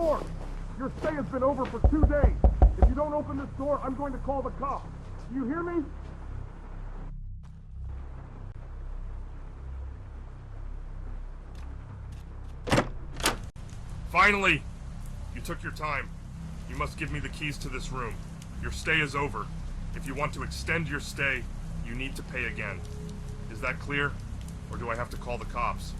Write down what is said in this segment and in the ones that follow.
door! Your stay has been over for 2 days. If you don't open this door, I'm going to call the cops. Do you hear me? Finally! You took your time. You must give me the keys to this room. Your stay is over. If you want to extend your stay, you need to pay again. Is that clear? Or do I have to call the cops?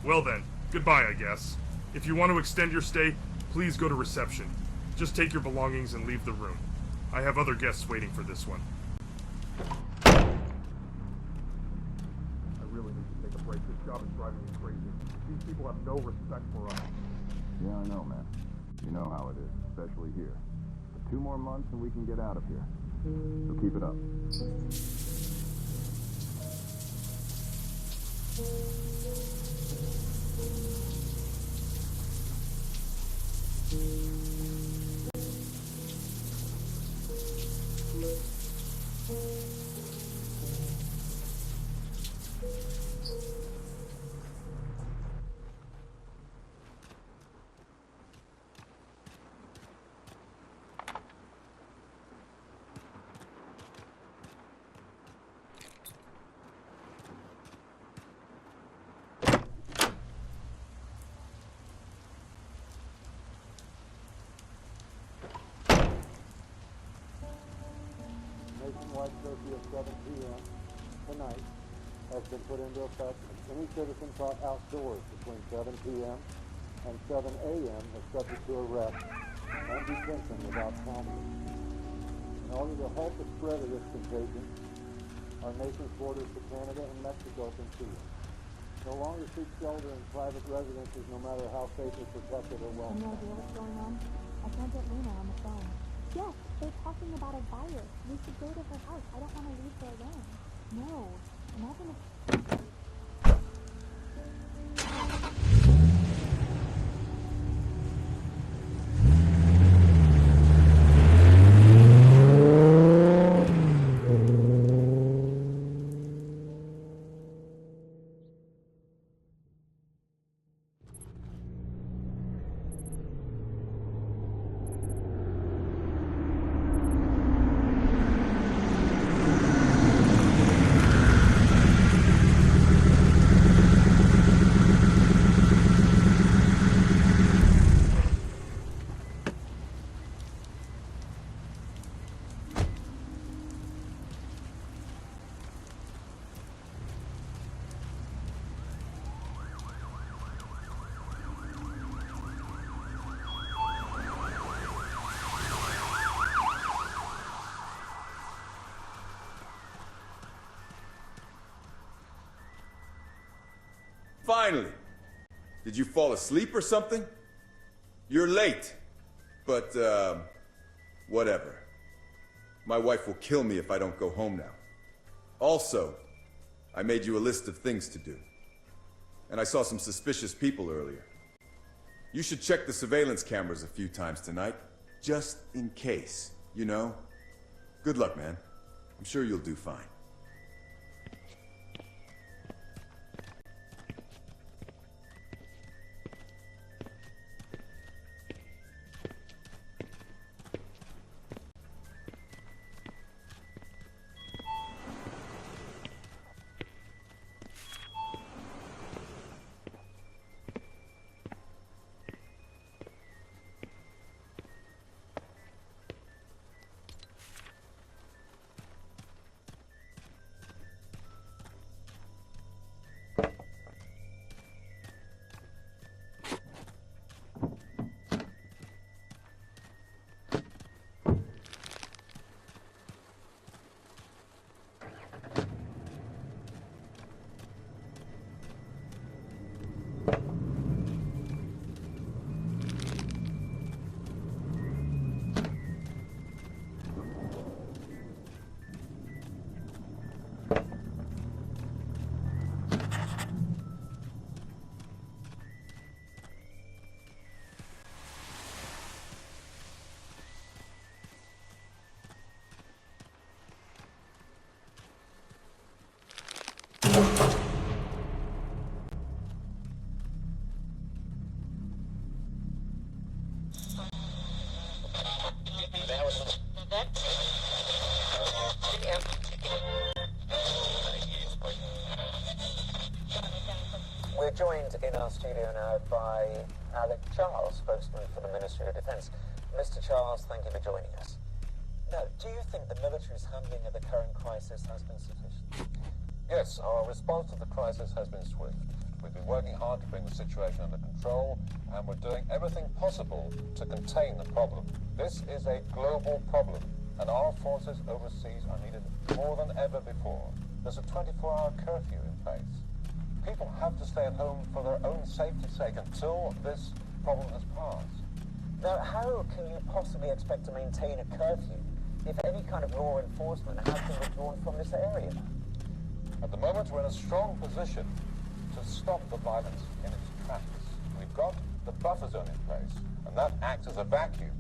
Well then, goodbye, I guess. If you want to extend your stay, please go to reception. Just take your belongings and leave the room. I have other guests waiting for this one. I really need to take a break. This job is driving me crazy. These people have no respect for us. Yeah, I know, man. You know how it is, especially here. But 2 more months and we can get out of here. So keep it up. Nationwide curfew of 7 p.m. tonight has been put into effect, and any citizen caught outdoors between 7 p.m. and 7 a.m. is subject to arrest and detention without penalty. In order to halt the spread of this contagion, our nation's borders to Canada and Mexico have been sealed. No longer seek shelter in private residences, no matter how safely protected or well. Any idea what's going on? I can't get Luna on the phone. Yes, they're talking about a virus. We should go to her house. I don't want to leave her alone. No. Imagine if... Finally! Did you fall asleep or something? You're late. But, whatever. My wife will kill me if I don't go home now. Also, I made you a list of things to do. And I saw some suspicious people earlier. You should check the surveillance cameras a few times tonight, just in case, you know? Good luck, man. I'm sure you'll do fine. We're joined in our studio now by Alec Charles, spokesman for the Ministry of Defence. Mr. Charles, thank you for joining us. Now, do you think the military's handling of the current crisis has been sufficient? Yes, our response to the crisis has been swift. We've been working hard to bring the situation under control, and we're doing everything possible to contain the problem. This is a global problem, and our forces overseas are needed more than ever before. There's a 24-hour curfew in place. People have to stay at home for their own safety's sake until this problem has passed. Now, how can you possibly expect to maintain a curfew if any kind of law enforcement has been withdrawn from this area? At the moment, we're in a strong position to stop the violence in its tracks. We've got the buffer zone in place, and that acts as a vacuum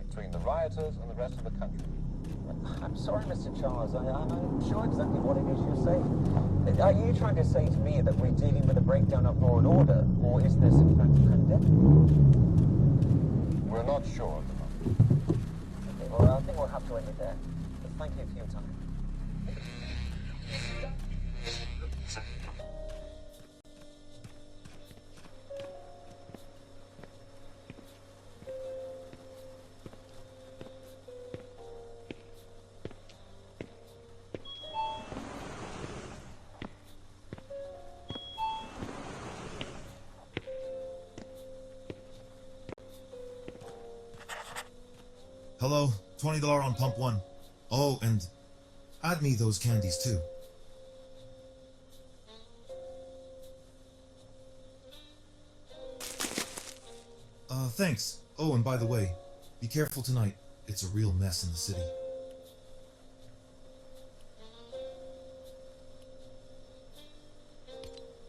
between the rioters and the rest of the country. I'm sorry, Mr. Charles. I'm sure exactly what it is you're saying. Are you trying to say to me that we're dealing with a breakdown of law and order, or is this in fact a pandemic? We're not sure at the moment. Okay, well, I think we'll have to end it there. But thank you for your time. Hello, $20 on pump 1. Oh, and add me those candies too. Thanks. Oh, and by the way, be careful tonight. It's a real mess in the city.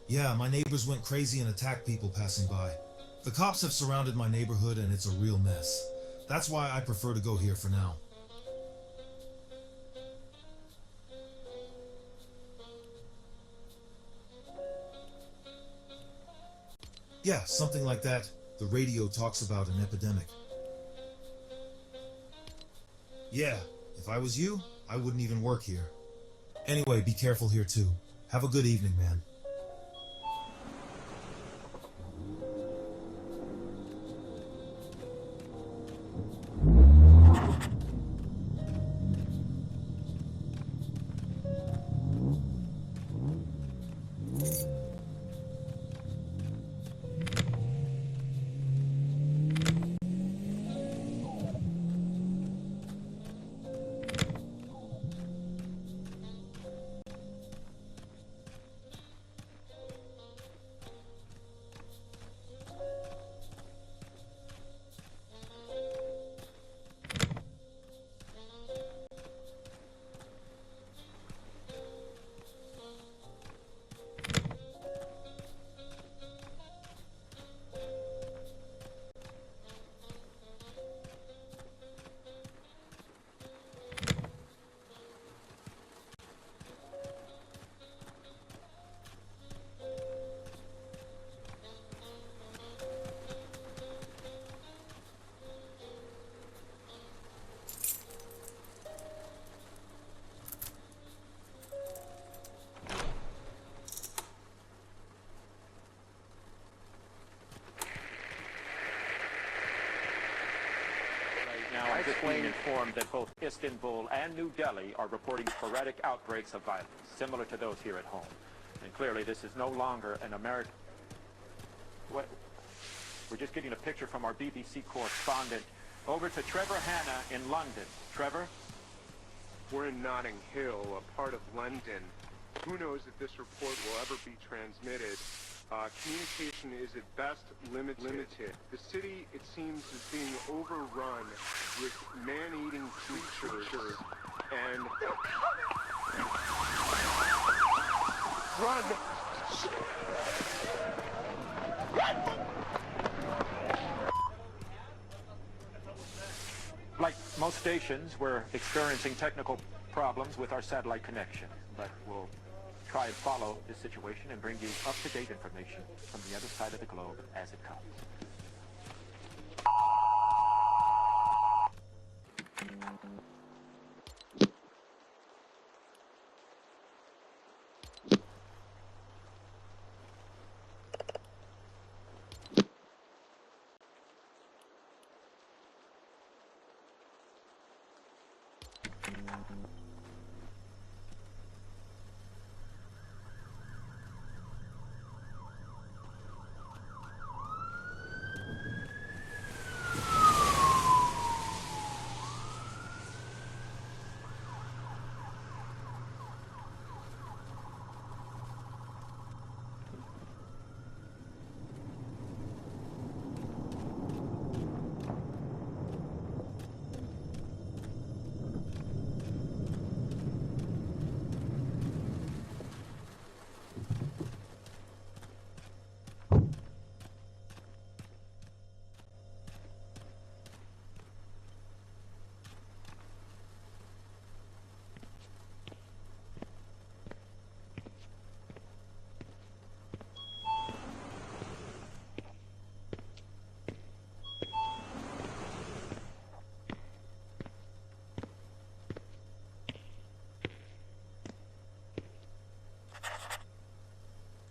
Yeah, my neighbors went crazy and attacked people passing by. The cops have surrounded my neighborhood and it's a real mess. That's why I prefer to go here for now. Yeah, something like that. The radio talks about an epidemic. Yeah, if I was you, I wouldn't even work here. Anyway, be careful here too. Have a good evening, man. Now, I'm just being informed that both Istanbul and New Delhi are reporting sporadic outbreaks of violence, similar to those here at home. And clearly, this is no longer an American... What? We're just getting a picture from our BBC correspondent. Over to Trevor Hanna in London. Trevor? We're in Notting Hill, a part of London. Who knows if this report will ever be transmitted? Communication is at best limited. The city, it seems, is being overrun with man-eating creatures and... Run! Like most stations, we're experiencing technical problems with our satellite connection, but we'll try and follow this situation and bring you up-to-date information from the other side of the globe as it comes.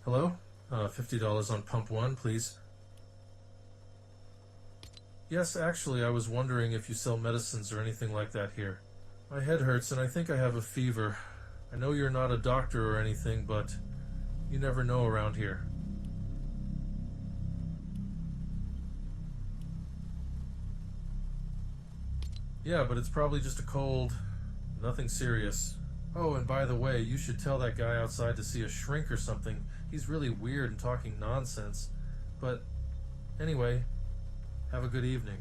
Hello? $50 on pump 1, please. Yes, actually, I was wondering if you sell medicines or anything like that here. My head hurts and I think I have a fever. I know you're not a doctor or anything, but you never know around here. Yeah, but it's probably just a cold. Nothing serious. Oh, and by the way, you should tell that guy outside to see a shrink or something. He's really weird and talking nonsense. But anyway, have a good evening.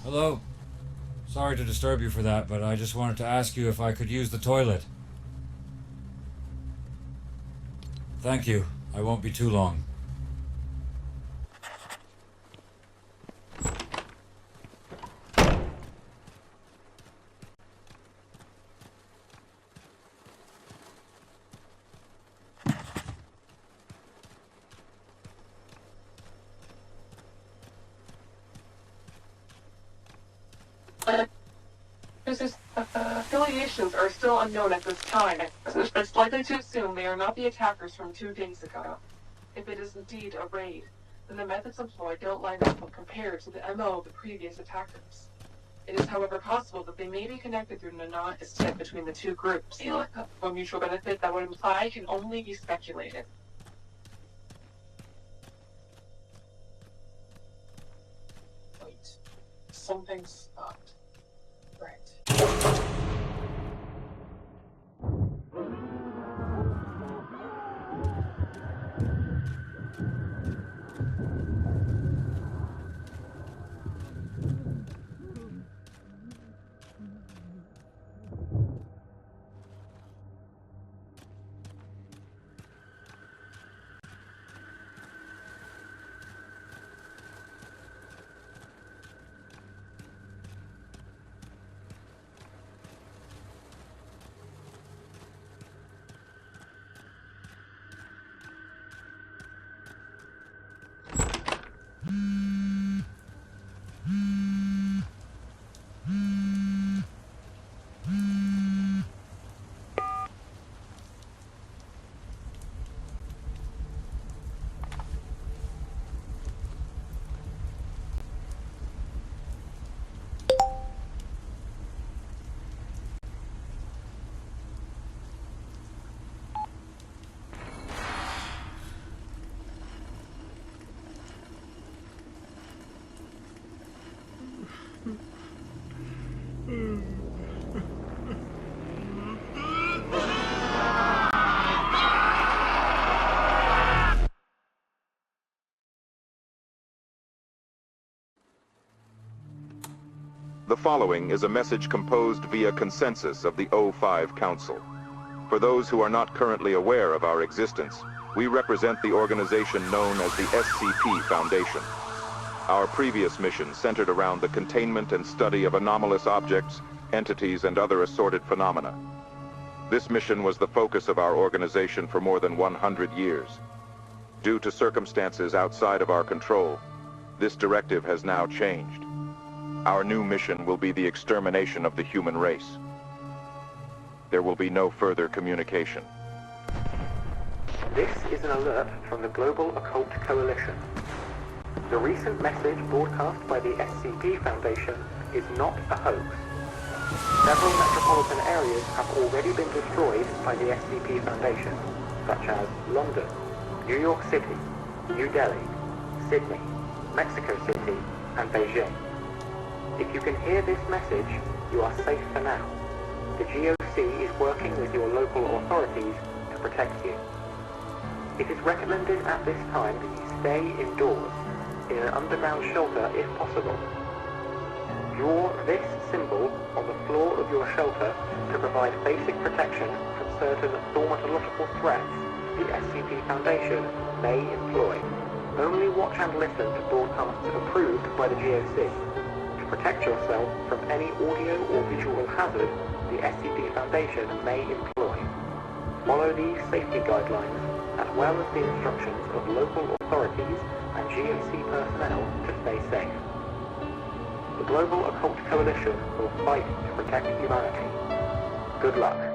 Hello. Sorry to disturb you for that, but I just wanted to ask you if I could use the toilet. Thank you. I won't be too long. Affiliations are still unknown at this time. It's likely to assume they are not the attackers from 2 days ago. If it is indeed a raid, then the methods employed don't line up when compared to the MO of the previous attackers. It is, however, possible that they may be connected through a non-step between the 2 groups. A mutual benefit that would imply can only be speculated. Wait. Something's up. Right. The following is a message composed via consensus of the O5 Council. For those who are not currently aware of our existence, we represent the organization known as the SCP Foundation. Our previous mission centered around the containment and study of anomalous objects, entities, and other assorted phenomena. This mission was the focus of our organization for more than 100 years. Due to circumstances outside of our control, this directive has now changed. Our new mission will be the extermination of the human race. There will be no further communication. This is an alert from the Global Occult Coalition. The recent message broadcast by the SCP Foundation is not a hoax. Several metropolitan areas have already been destroyed by the SCP Foundation, such as London, New York City, New Delhi, Sydney, Mexico City, and Beijing. If you can hear this message, you are safe for now. The GOC is working with your local authorities to protect you. It is recommended at this time that you stay indoors, in an underground shelter if possible. Draw this symbol on the floor of your shelter to provide basic protection from certain thaumatological threats the SCP Foundation may employ. Only watch and listen to broadcasts approved by the GOC. Protect yourself from any audio or visual hazard the SCP Foundation may employ. Follow these safety guidelines as well as the instructions of local authorities and GOC personnel to stay safe. The Global Occult Coalition will fight to protect humanity. Good luck.